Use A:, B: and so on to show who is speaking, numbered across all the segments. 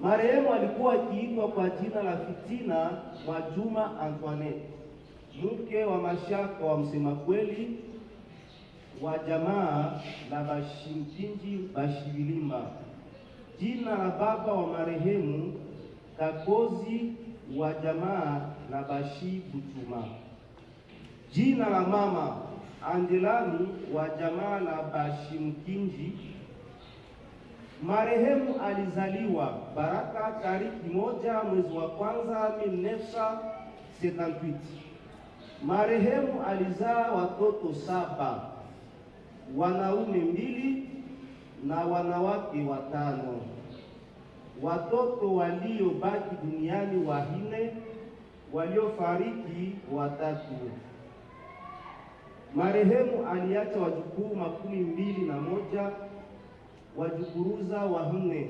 A: Marehemu alikuwa akiitwa kwa jina la Fitina Mwajuma Antoinette, mke wa Mashaka wa msema kweli wa jamaa la Bashimkinji Bashivilimba. Jina la baba wa marehemu Kakozi wa jamaa la Bashi Buchuma. Jina la mama Angelani wa jamaa la Bashimkinji. Marehemu alizaliwa Baraka tariki 1 mwezi wa kwanza 1978. Marehemu alizaa watoto 7, wanaume 2 na wanawake 5. Watoto waliobaki duniani 4, waliofariki 3. Marehemu aliacha wajukuu 21, wajukuruza 4.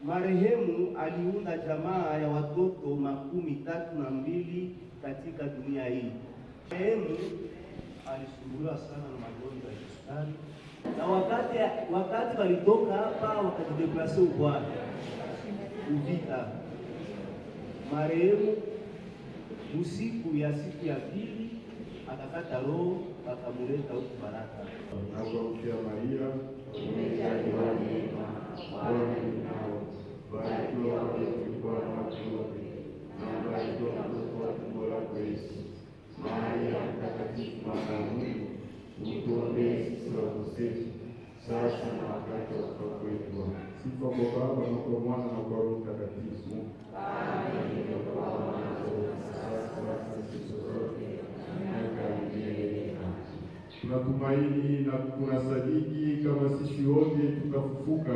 A: Marehemu aliunda jamaa ya watoto 32 katika dunia hii. Marehemu alisumbuliwa sana na magonjwa ya kisukari, na wakati walitoka hapa wakajideplase kwa Uvita. Marehemu usiku ya siku ya pili akakata roho, akamuleta huku Baraka.
B: Nakuamkia Maria, umejaliwa neema, Bwana ni nawe, barikiwa wewe kuliko wanawake wote, na mbarikiwa mtoto wa tumbo lako Yesu. Maria mtakatifu, mama wa Mungu, utuombee sisi wakosefu, sasa na wakati wa kufa kwetu. Sifa kwa Baba na kwa Mwana na kwa Roho Mtakatifu. Amen. Kwa mwanzo sasa na siku zote na milele. Tunatumaini na tunasadiki kama sisi wote tutafufuka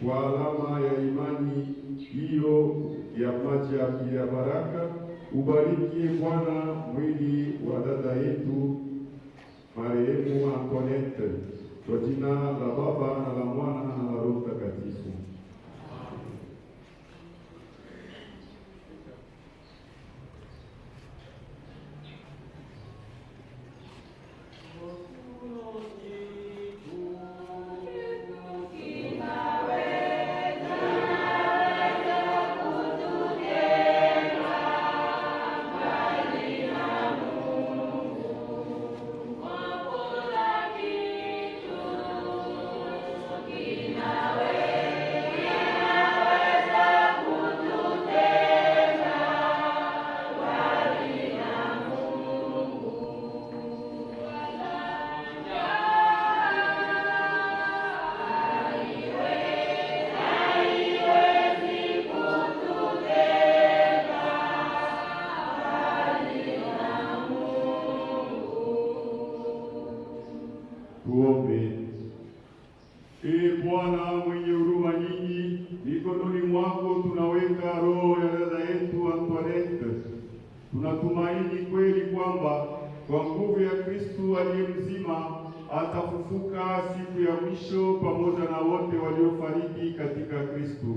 B: kwa alama ya imani hiyo ya maji ya baraka. Ubariki Bwana mwili wa dada yetu marehemu Antoinette, kwa jina la Baba na la Mwana na la Roho Mtakatifu. Tuombe. Ee Bwana mwenye huruma nyingi, mikononi mwako tunaweka roho ya dada yetu Antoinette. Tunatumaini kweli kwamba kwa nguvu ya Kristo aliye mzima atafufuka siku ya mwisho pamoja na wote waliofariki katika Kristo.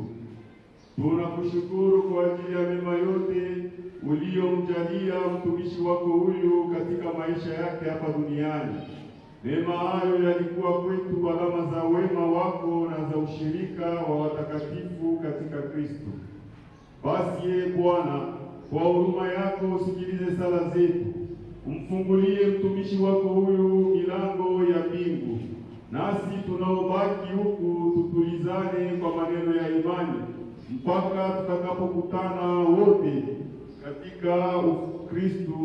B: Tunakushukuru kwa ajili ya mema yote uliyomjalia mtumishi wako huyu katika maisha yake hapa duniani. Mema hayo yalikuwa kwetu alama za wema wako na za ushirika wa watakatifu katika Kristo. Basi Bwana, kwa huruma yako usikilize sala zetu. Umfungulie mtumishi wako huyu milango ya mbingu. Nasi tunaobaki huku tutulizane kwa maneno ya imani mpaka tutakapokutana wote katika Kristo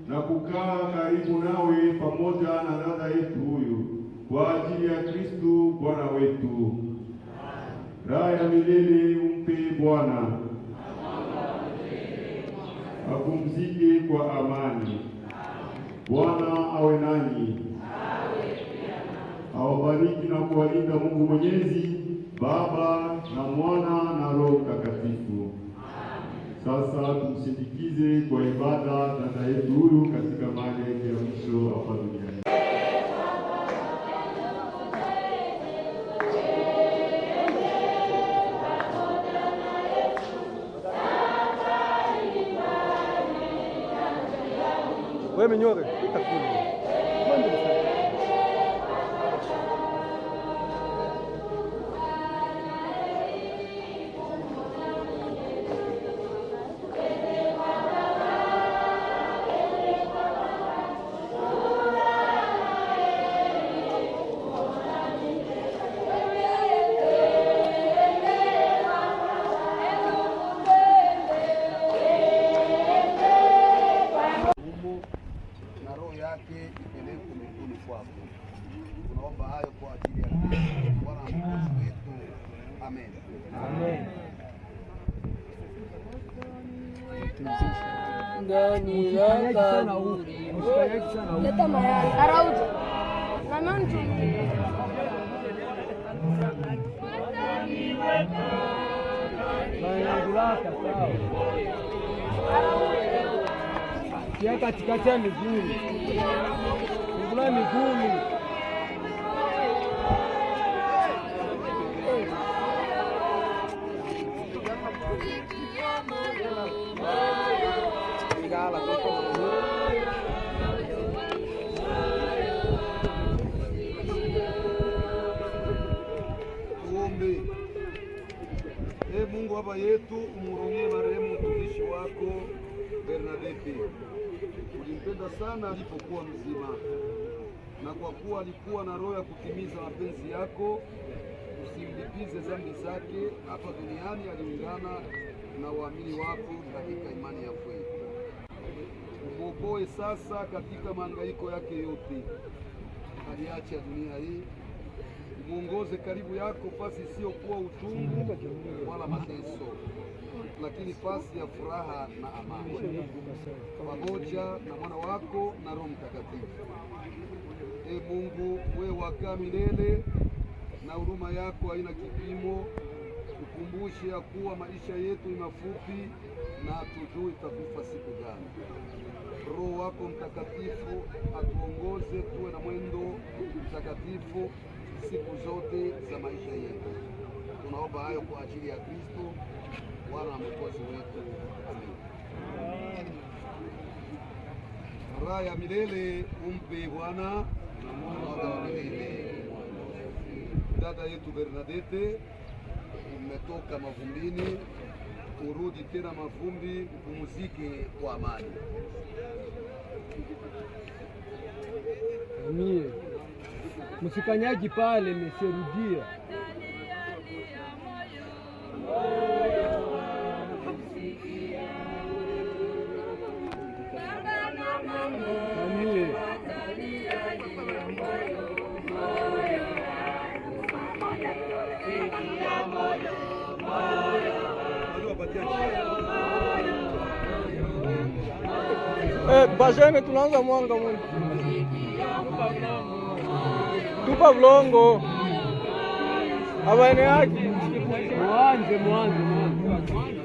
B: na kukaa karibu nawe pamoja na dada yetu huyu, kwa ajili ya Kristo Bwana wetu. Raha ya milele umpe Bwana, apumzike kwa amani. Bwana awe nanyi, awabariki na kuwalinda Mungu Mwenyezi, Baba na Mwana na Roho Mtakatifu. Sasa tumsindikize kwa ibada dada yetu huyu katika mahali yake ya mwisho hapa duniani.
C: Wewe mnyore utakula.
D: ndani ya kaburi. Leta mayai. Arauja. Na mantu.
C: Naangulaka sawa. Kia katikati ya miguu. Ngula miguu.
B: Tuombe. Ee Mungu Baba yetu, umhurumie marehemu mtumishi wako Bernadette. Ulimpenda sana alipokuwa mzima, na kwa kuwa alikuwa na roho ya kutimiza mapenzi yako, usimlipize dhambi zake. Hapa duniani aliungana na waamini wako katika imani ya kweli. Umuokoe sasa katika mahangaiko yake yote aliacha dunia hii. Muongoze karibu yako fasi isiyokuwa uchungu wala mateso, lakini fasi ya furaha na amani, pamoja na mwana wako na Roho Mtakatifu. Ee Mungu, wewe wakaa milele na huruma yako haina kipimo, ukumbushe ya kuwa maisha yetu ni mafupi na hatujui itakufa siku gani. Roho wako Mtakatifu atuongoze tuwe na mwendo mtakatifu siku zote za maisha yetu. Tunaomba hayo kwa ajili ya Kristo Bwana na Mwokozi wetu. Amen. Raha ya milele umpe Bwana na mwanga wa milele. Dada yetu Bernadette, umetoka mavumbini, urudi tena mavumbi, upumzike kwa amani.
C: Mie msikanyaji pale meserudia. Bajeme tunaanza mwanga mwingi. Tupa vlongo. Abaene yake. Mwanze.